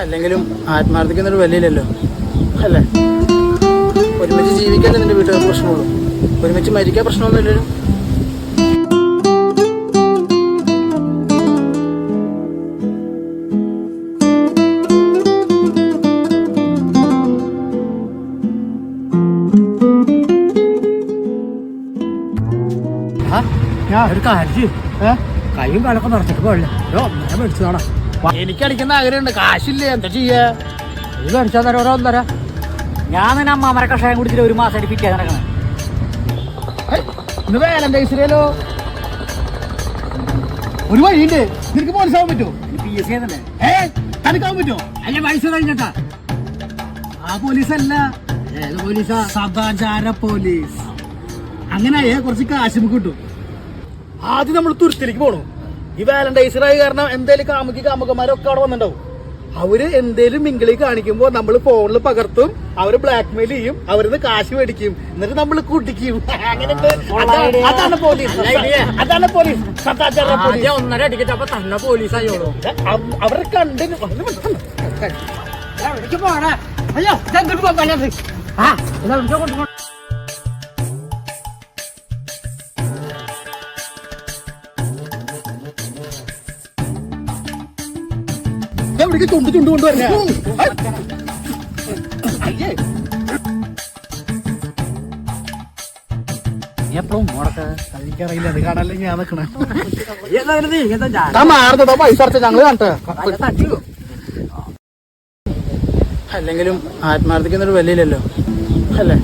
അല്ലെങ്കിലും ആത്മാർത്ഥിക്കുന്നൊരു വിലയില്ലല്ലോ അല്ലേ? ഒരുമിച്ച് ജീവിക്കാനേ നിന്റെ വീട്ടുകാർക്ക് പ്രശ്നമുള്ളൂ, ഒരുമിച്ച് മരിക്കാൻ പ്രശ്നമൊന്നുമില്ലല്ലോ. ഒരു കാര്യം കൈയും കാലൊക്കെ നിറച്ചിട്ട് പോയില്ല മേടിച്ചതാടാ. എനിക്കടിക്കുന്ന ആഗ്രഹമുണ്ട്, കാശില്ലേ, എന്താ ചെയ്യാ? ഇത് മേടിച്ചാൽ തരാം, ഓരോന്നര. ഞാൻ തന്നെ അമ്മാമര കഷായം കുടിച്ചിട്ട് ഒരു മാസമായിട്ട് ഫിറ്റ് ആയി നടക്കണം. ഇന്ന് വാലന്റൈൻസിലോ ഒരു വഴിയുണ്ട്, നിനക്ക് പോലീസാവാൻ പറ്റുമോ? PSC തന്നെ തനിക്കാവാൻ പറ്റുമോ? അല്ല വയസ്സ് കഴിഞ്ഞിട്ടാ. ആ പോലീസല്ല, ഏത് പോലീസാ? സദാചാര പോലീസ്. അങ്ങനെ കുറച്ച് കാശ് നമുക്ക് കിട്ടും. ആദ്യം നമ്മൾ തുരുത്തിലേക്ക് പോണു. ഈ വാലന്റൈൻസിനായി കാരണം എന്തേലും കാമുകന്മാരൊക്കെ അവിടെ വന്നിട്ടുണ്ടാവും. അവര് എന്തേലും മിങ്കിളി കാണിക്കുമ്പോ നമ്മൾ ഫോണിൽ പകർത്തും, അവര് ബ്ലാക്ക് മെയിൽ ചെയ്യും, അവരിന്ന് കാശ് മേടിക്കും, എന്നിട്ട് നമ്മൾ കുടിക്കും. അതാണ് പോലീസ്, അതാണ് പോലീസ്, സദാചാര പോലീസ്. 1.5 അടിക്കട്ടെ, അപ്പൊ തന്നെ പോലീസായോളൂ. അവരെ കണ്ടിന് പോടാ. അയ്യോ കൊണ്ടുപോ. എവിടേക്ക് ചുണ്ട് കൊണ്ടുവരണ എപ്പോഴും മോടൊക്കെ എനിക്കറിയില്ല, അത് കാണാനല്ലേ ഞാൻ നിക്കണേ. മാറുന്നതോ പൈസ അടച്ച ഞങ്ങള് കാണട്ടെ. അല്ലെങ്കിലും ആത്മാർത്ഥിക്കുന്നൊരു വിലയില്ലല്ലോ അല്ലേ?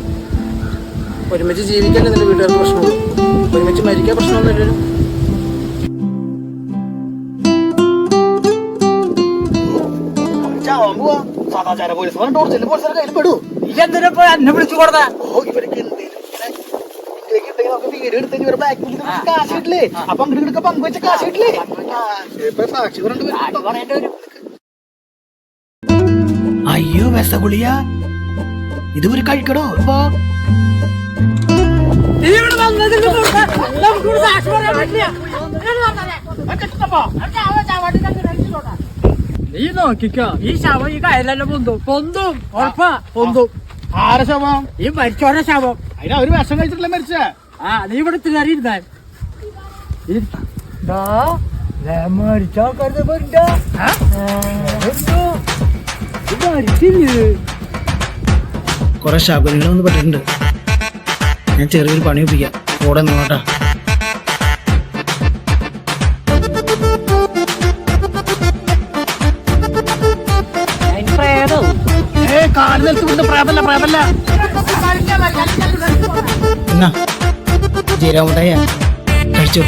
ഒരുമിച്ച് ജീവിക്കാനേ നിന്റെ വീട്ടുകാർക്ക് പ്രശ്നമുള്ളൂ, ഒരുമിച്ച് മരിക്കാൻ പ്രശ്നമൊന്നുമില്ലല്ലോ. സദാചാര പോലീസ് കയ്യിൽ പെടൂ. ഇതെന്തിനാ എന്നെ വിളിച്ചു കൊടുത്താ? ഇവർക്ക് വീട് എടുത്ത് ഇവരെ ബാക്കിൽ കാശ് കിട്ടില്ലേ? അപ്പൊ അങ്ങോട്ട് പങ്കുവെച്ച കാശ് കിട്ടില്ലേ? സാക്ഷി പറഞ്ഞു. അയ്യോ വിസഗുളിയ, ഇതുവരെ കഴിക്കണോ? ഇപ്പൊ നീ നോക്കിക്കോ, ഈ ശവം ഈ കയലെല്ലാം പൊന്തും ഉറപ്പാ പൊന്തും. ആരെ ശവം? ഈ മരിച്ചോടെ ശവം. അതിന് അവര് വിഷം കഴിച്ചിട്ടില്ല മരിച്ച. നീ ഇവിടെ തിരിഞ്ഞാ മരിച്ച ആൾക്കാരുടെ കൊറേ ശകുനികളൊന്നും പെട്ടിട്ടുണ്ട്. ഞാൻ ചെറിയൊരു പണി ഒപ്പിക്കാം, കൂടെ നോട്ടാ. കാല് നിലത്തുകൊണ്ട് പ്രേതല്ല, പ്രേതല്ല. എന്നാ ജീരാമുണ്ടായ കഴിച്ചു.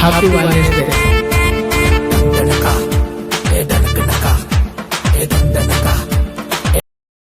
Happy Valentine's day.